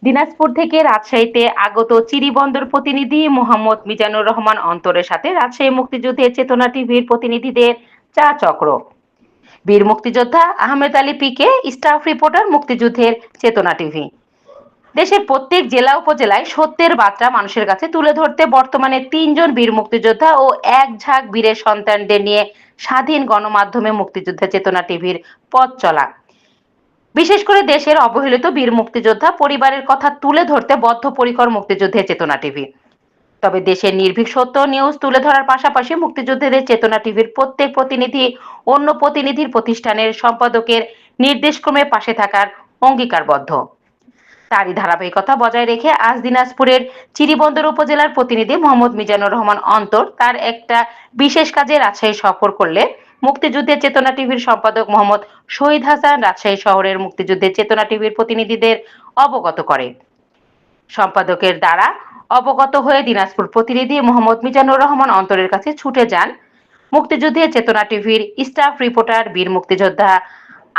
দিনাজপুর থেকে রাজশাহীতে আগত চিরিবন্দর প্রতিনিধি মোহাম্মদ মিজানুর রহমান অন্তরের সাথে রাজশাহী মুক্তিযুদ্ধের চেতনা টিভির প্রতিনিধিদের চা চক্র। বীর মুক্তিযোদ্ধা আহমেদ আলী পিকে, স্টাফ রিপোর্টার, মুক্তিযুদ্ধের চেতনা টিভি। দেশের প্রত্যেক জেলা উপজেলায় সত্যের বার্তা মানুষের কাছে তুলে ধরতে বর্তমানে ৩ জন বীর মুক্তিযোদ্ধা ও এক ঝাঁক বীরের সন্তানদের নিয়ে স্বাধীন গণমাধ্যমে মুক্তিযুদ্ধের চেতনা টিভির পথ চলা। বিশেষ করে দেশের অবহেলিত বীর মুক্তিযোদ্ধা পরিবারের কথা তুলে ধরতে বদ্ধপরিকর মুক্তিযুদ্ধের চেতনা টিভি। তবে দেশের নির্ভীক সত্য নিউজ তুলে ধরার পাশাপাশি মুক্তিযুদ্ধের চেতনা টিভির প্রত্যেক প্রতিনিধি অন্য প্রতিনিধির প্রতিষ্ঠানের সম্পাদকের নির্দেশক্রমে পাশে থাকার অঙ্গীকারবদ্ধ। তারই ধারাবাহিকতা বজায় রেখে আজ দিনাজপুরের চিরিবন্দর উপজেলার প্রতিনিধি মোহাম্মদ মিজানুর রহমান অন্তর তার একটা বিশেষ কাজে রাজশাহী সফর করলে মুক্তিযুদ্ধের চেতনা টিভির সম্পাদক মোহাম্মদ শহীদ হাসান রাজশাহী শহরের মুক্তিযুদ্ধের চেতনা টিভির প্রতিনিধিদের অবগত করে। সম্পাদকের দ্বারা অবগত হয়ে দিনাজপুর প্রতিনিধি মোহাম্মদ মিজানুর রহমান অন্তরের কাছে ছুটে যান মুক্তিযুদ্ধের চেতনা টিভির স্টাফ রিপোর্টার বীর মুক্তিযোদ্ধা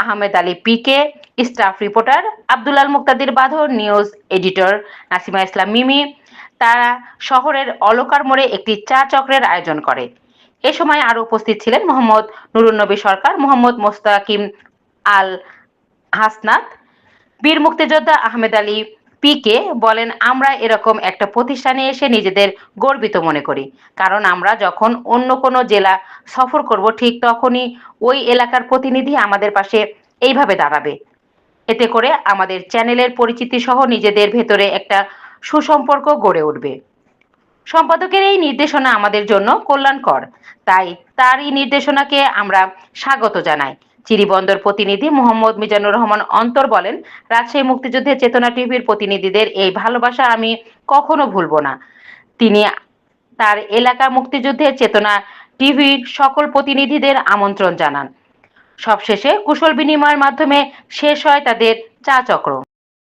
আহমেদ আলী পিকে, স্টাফ রিপোর্টার আব্দুল আল মুক্তাদির বাঁধর, নিউজ এডিটর নাসিমা ইসলাম মিমি। তারা শহরের অলকার মোড়ে একটি চা চক্রের আয়োজন করে। এ সময় আরো উপস্থিত ছিলেন মোহাম্মদ নুরুন নবী সরকার, মোহাম্মদ মোস্তাকিম আল হাসনাত। বীর মুক্তিযোদ্ধা আহমেদ আলী পিকে বলেন, আমরা এরকম একটা প্রতিষ্ঠানে এসে নিজেদের গর্বিত মনে করি, কারণ আমরা যখন অন্য কোনো জেলা সফর করব ঠিক তখনই ওই এলাকার প্রতিনিধি আমাদের পাশে এইভাবে দাঁড়াবে। এতে করে আমাদের চ্যানেলের পরিচিতি সহ নিজেদের ভেতরে একটা সুসম্পর্ক গড়ে উঠবে। সম্পাদকের এই নির্দেশনা আমাদের জন্য কল্যাণকর, তাই তার এই নির্দেশনাকে আমরা স্বাগত জানাই। চিরিবন্দর প্রতিনিধি মোহাম্মদ মিজানুর রহমান অন্তর বলেন, রাজশাহী মুক্তিযুদ্ধের চেতনা টিভির প্রতিনিধিদের এই ভালোবাসা আমি কখনো ভুলবো না। তিনি তার এলাকা মুক্তিযুদ্ধের চেতনা টিভির সকল প্রতিনিধিদের আমন্ত্রণ জানান। সবশেষে কুশল বিনিময়ের মাধ্যমে শেষ হয় তাদের চা চক্র।